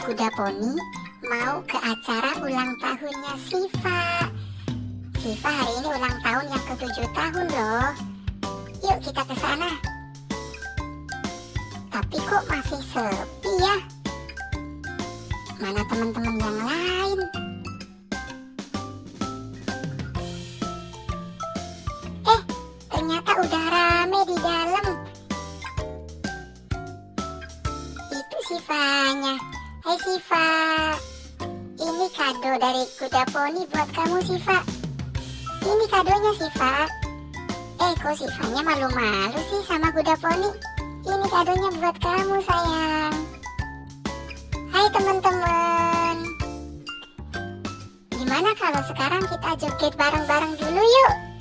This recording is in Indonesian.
Kuda Poni mau ke acara ulang tahunnya Siva. Siva hari ini ulang tahun yang ke-7 tahun loh. Yuk kita ke sana. Tapi kok masih sepi ya? Mana teman-teman yang lain? Ternyata udah rame di dalam. Itu Sivanya. Hai Siva, ini kado dari Kuda Poni buat kamu Siva. Ini kadonya Siva. Kok Sivanya malu-malu sih sama Kuda Poni? Ini kadonya buat kamu sayang. Hai teman-teman. Gimana kalau sekarang kita joget bareng-bareng dulu yuk?